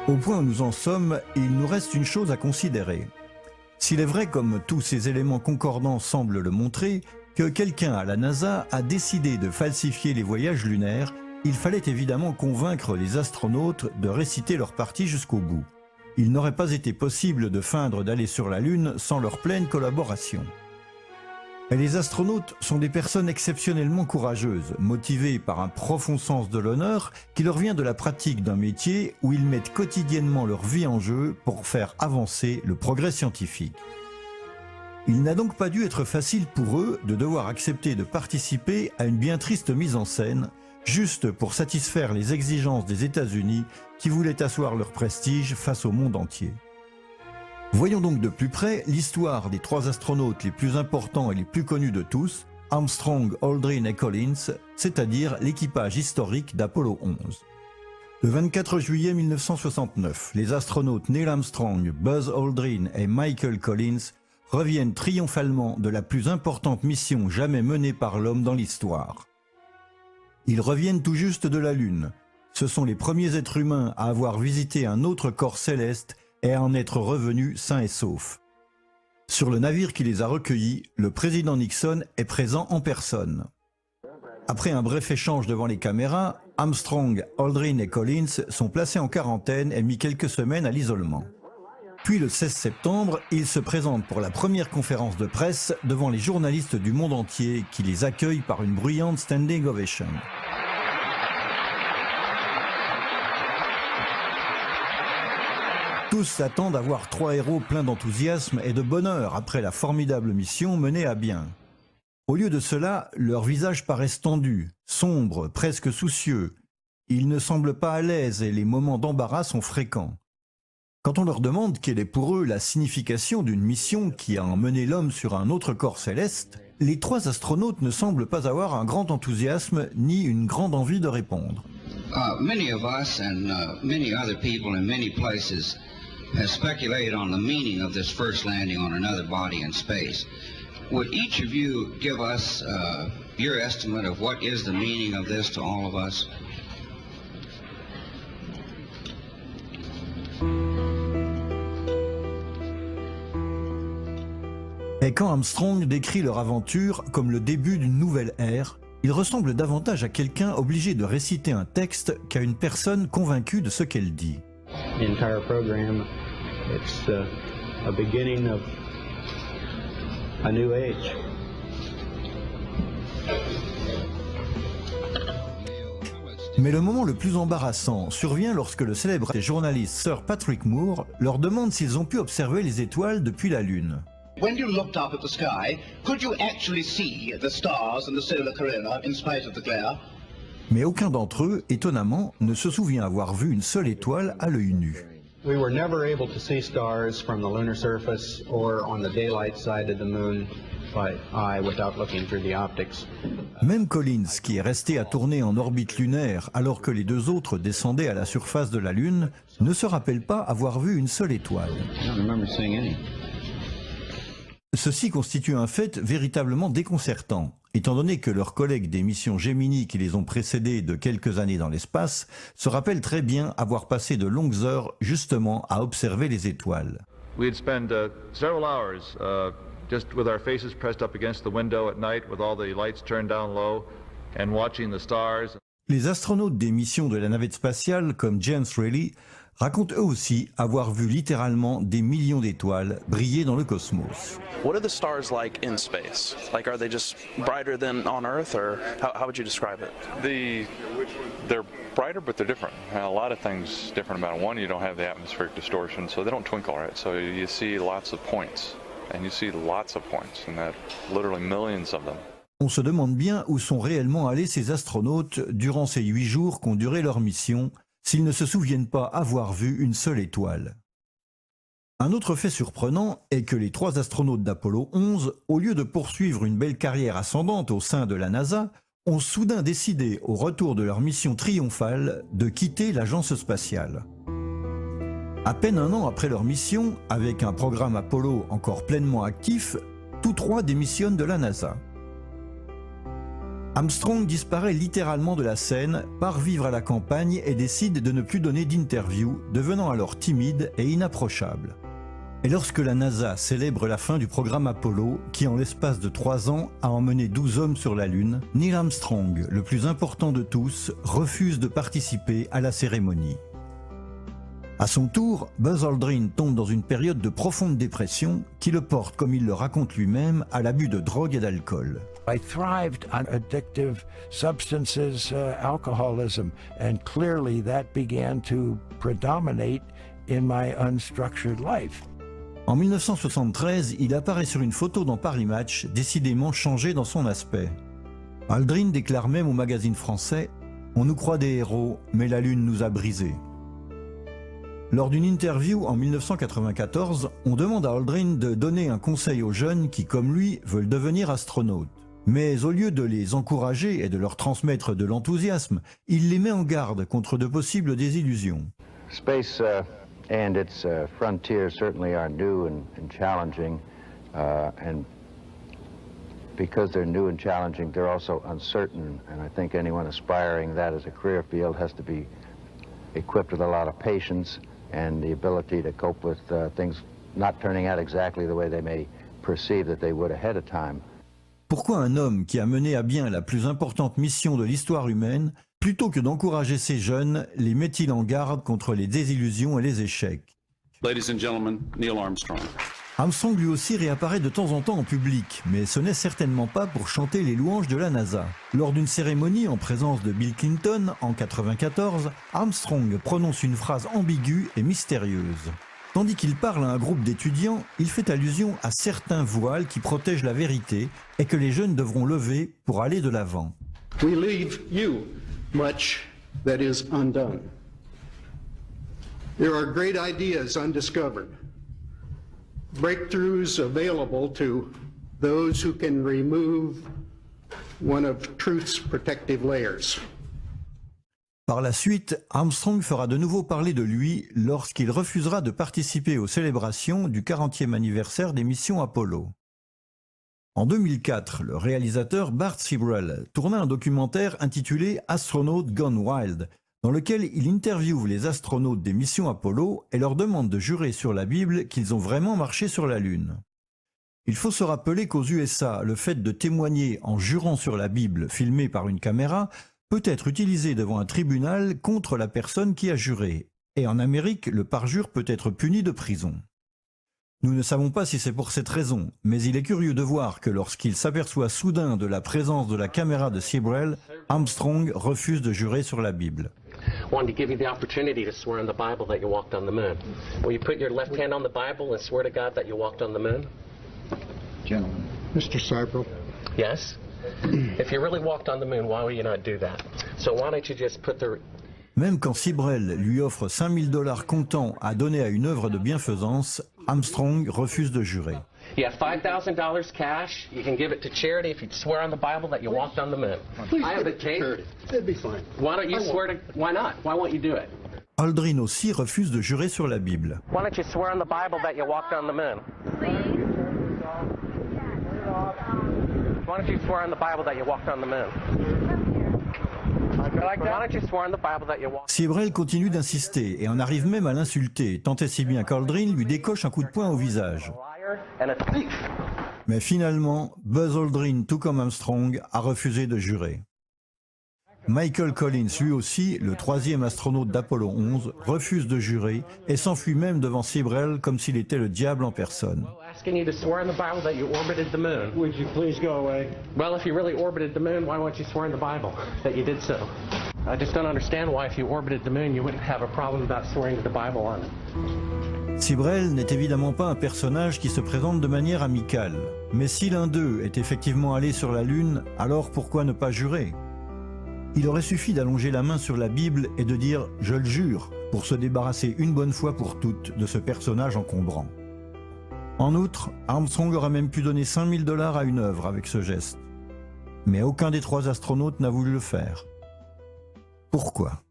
Au point où nous en sommes, il nous reste une chose à considérer. S'il est vrai, comme tous ces éléments concordants semblent le montrer, que quelqu'un à la NASA a décidé de falsifier les voyages lunaires, il fallait évidemment convaincre les astronautes de réciter leur partie jusqu'au bout. Il n'aurait pas été possible de feindre d'aller sur la Lune sans leur pleine collaboration. Et les astronautes sont des personnes exceptionnellement courageuses, motivées par un profond sens de l'honneur qui leur vient de la pratique d'un métier où ils mettent quotidiennement leur vie en jeu pour faire avancer le progrès scientifique. Il n'a donc pas dû être facile pour eux de devoir accepter de participer à une bien triste mise en scène, juste pour satisfaire les exigences des États-Unis qui voulaient asseoir leur prestige face au monde entier. Voyons donc de plus près l'histoire des trois astronautes les plus importants et les plus connus de tous, Armstrong, Aldrin et Collins, c'est-à-dire l'équipage historique d'Apollo 11. Le 24 juillet 1969, les astronautes Neil Armstrong, Buzz Aldrin et Michael Collins reviennent triomphalement de la plus importante mission jamais menée par l'homme dans l'histoire. Ils reviennent tout juste de la Lune. Ce sont les premiers êtres humains à avoir visité un autre corps céleste et à en être revenus sains et saufs. Sur le navire qui les a recueillis, le président Nixon est présent en personne. Après un bref échange devant les caméras, Armstrong, Aldrin et Collins sont placés en quarantaine et mis quelques semaines à l'isolement. Puis le 16 septembre, ils se présentent pour la première conférence de presse devant les journalistes du monde entier qui les accueillent par une bruyante standing ovation. Tous s'attendent à voir trois héros pleins d'enthousiasme et de bonheur après la formidable mission menée à bien. Au lieu de cela, leurs visages paraissent tendus, sombres, presque soucieux. Ils ne semblent pas à l'aise et les moments d'embarras sont fréquents. Quand on leur demande quelle est pour eux la signification d'une mission qui a emmené l'homme sur un autre corps céleste, les trois astronautes ne semblent pas avoir un grand enthousiasme ni une grande envie de répondre. Many of us and many other people in many places have speculated on the meaning of this first landing on another body in space. Would each of you give us your estimate of what is the meaning of this to all of us? Et quand Armstrong décrit leur aventure comme le début d'une nouvelle ère, il ressemble davantage à quelqu'un obligé de réciter un texte qu'à une personne convaincue de ce qu'elle dit. The entire program, it's a beginning of a new age. Mais le moment le plus embarrassant survient lorsque le célèbre journaliste Sir Patrick Moore leur demande s'ils ont pu observer les étoiles depuis la Lune. When you looked up at the sky, could you actually see the stars and the solar corona in spite of the glare? Mais aucun d'entre eux, étonnamment, ne se souvient avoir vu une seule étoile à l'œil nu. We were never able to see stars from the lunar surface or on the daylight side of the moon by eye without looking through the optics. Même Collins, qui est resté à tourner en orbite lunaire alors que les deux autres descendaient à la surface de la Lune, ne se rappelle pas avoir vu une seule étoile. I don't remember seeing any. Ceci constitue un fait véritablement déconcertant, étant donné que leurs collègues des missions Gemini qui les ont précédés de quelques années dans l'espace se rappellent très bien avoir passé de longues heures justement à observer les étoiles. We'd spend several hours just with our faces pressed up against the window at night with all the lights turned down low and watching the stars. Les astronautes des missions de la navette spatiale comme James Reilly racontent eux aussi avoir vu littéralement des millions d'étoiles briller dans le cosmos. What are the stars like in space? Like, are they just brighter than on Earth, or how would you describe it? They're brighter, but they're different. And a lot of things different about it. One, you don't have the atmospheric distortion, so they don't twinkle, right? So you see lots of points, and you see lots of points, and that literally millions of them. On se demande bien où sont réellement allés ces astronautes durant ces 8 jours qu'ont duré leur mission, s'ils ne se souviennent pas avoir vu une seule étoile. Un autre fait surprenant est que les trois astronautes d'Apollo 11, au lieu de poursuivre une belle carrière ascendante au sein de la NASA, ont soudain décidé, au retour de leur mission triomphale, de quitter l'agence spatiale. À peine un an après leur mission, avec un programme Apollo encore pleinement actif, tous trois démissionnent de la NASA. Armstrong disparaît littéralement de la scène, part vivre à la campagne et décide de ne plus donner d'interview, devenant alors timide et inapprochable. Et lorsque la NASA célèbre la fin du programme Apollo, qui en l'espace de 3 ans a emmené 12 hommes sur la Lune, Neil Armstrong, le plus important de tous, refuse de participer à la cérémonie. À son tour, Buzz Aldrin tombe dans une période de profonde dépression qui le porte, comme il le raconte lui-même, à l'abus de drogue et d'alcool. I thrived on addictive substances, alcoholism, and clearly that began to predominate in my unstructured life. En 1973, il apparaît sur une photo dans Paris Match, décidément changé dans son aspect. Aldrin déclare même au magazine français « On nous croit des héros, mais la Lune nous a brisés ». Lors d'une interview en 1994, on demande à Aldrin de donner un conseil aux jeunes qui, comme lui, veulent devenir astronautes. Mais au lieu de les encourager et de leur transmettre de l'enthousiasme, il les met en garde contre de possibles désillusions. Space and its frontiers certainly are new and challenging, and because they're new and challenging, they're also uncertain, and I think anyone aspiring that as a career field has to be equipped with a lot of patience and the ability to cope with things not turning out exactly the way they may perceive that they would ahead of time. Pourquoi un homme qui a mené à bien la plus importante mission de l'histoire humaine, plutôt que d'encourager ces jeunes, les met-il en garde contre les désillusions et les échecs? Ladies and gentlemen, Neil Armstrong. Armstrong lui aussi réapparaît de temps en temps en public, mais ce n'est certainement pas pour chanter les louanges de la NASA. Lors d'une cérémonie en présence de Bill Clinton en 1994, Armstrong prononce une phrase ambiguë et mystérieuse. Tandis qu'il parle à un groupe d'étudiants, il fait allusion à certains voiles qui protègent la vérité et que les jeunes devront lever pour aller de l'avant. We leave you much that is undone. There are great ideas undiscovered. Breakthroughs available to those who can remove one of truth's protective layers. Par la suite, Armstrong fera de nouveau parler de lui lorsqu'il refusera de participer aux célébrations du 40e anniversaire des missions Apollo. En 2004, le réalisateur Bart Sibrel tourna un documentaire intitulé Astronaut Gone Wild, dans lequel il interviewe les astronautes des missions Apollo et leur demande de jurer sur la Bible qu'ils ont vraiment marché sur la Lune. Il faut se rappeler qu'aux USA, le fait de témoigner en jurant sur la Bible filmée par une caméra peut être utilisé devant un tribunal contre la personne qui a juré, et en Amérique, le parjure peut être puni de prison. Nous ne savons pas si c'est pour cette raison, mais il est curieux de voir que lorsqu'il s'aperçoit soudain de la présence de la caméra de Sibrel, Armstrong refuse de jurer sur la Bible. Wanted to give you the opportunity to swear on the Bible that you walked on the moon. Will you put your left hand on the Bible and swear to God that you walked on the moon? Gentlemen. Mr. Sibrel. Yes? If you really walked on the moon, why would you not do that? So why don't you just put the... Même quand Sibrel lui offre 5 000 $ comptant à donner à une œuvre de bienfaisance, Armstrong refuse de jurer. You have $5,000 cash. You can give it to charity if you swear on the Bible that you walked on the moon. I have the tape. It'd be fine. Why don't you swear to... Why not? Why won't you do it? Aldrin aussi refuse de jurer sur la Bible. Why don't you swear on the Bible that you walked on the moon? Why don't you swear on the Bible that you walked on the moon? Why don't you swear on the Bible that you walked... Sibrel continue d'insister et en arrive même à l'insulter, tant et si bien qu'Aldrin lui décoche un coup de poing au visage. Mais finalement, Buzz Aldrin, tout comme Armstrong, a refusé de jurer. Michael Collins, lui aussi, le 3e astronaute d'Apollo 11, refuse de jurer et s'enfuit même devant Sibrel comme s'il était le diable en personne. Asking you to swear in the Bible that you orbited the moon. Would you please go away? Well, if you really orbited the moon, why won't you swear in the Bible that you did so? I just don't understand why if you orbited the moon, you wouldn't have a problem about swearing to the Bible on it. Sibrel n'est évidemment pas un personnage qui se présente de manière amicale. Mais si l'un d'eux est effectivement allé sur la Lune, alors pourquoi ne pas jurer? Il aurait suffi d'allonger la main sur la Bible et de dire « Je le jure » pour se débarrasser une bonne fois pour toutes de ce personnage encombrant. En outre, Armstrong aurait même pu donner 5 000 $ à une œuvre avec ce geste. Mais aucun des 3 astronautes n'a voulu le faire. Pourquoi ?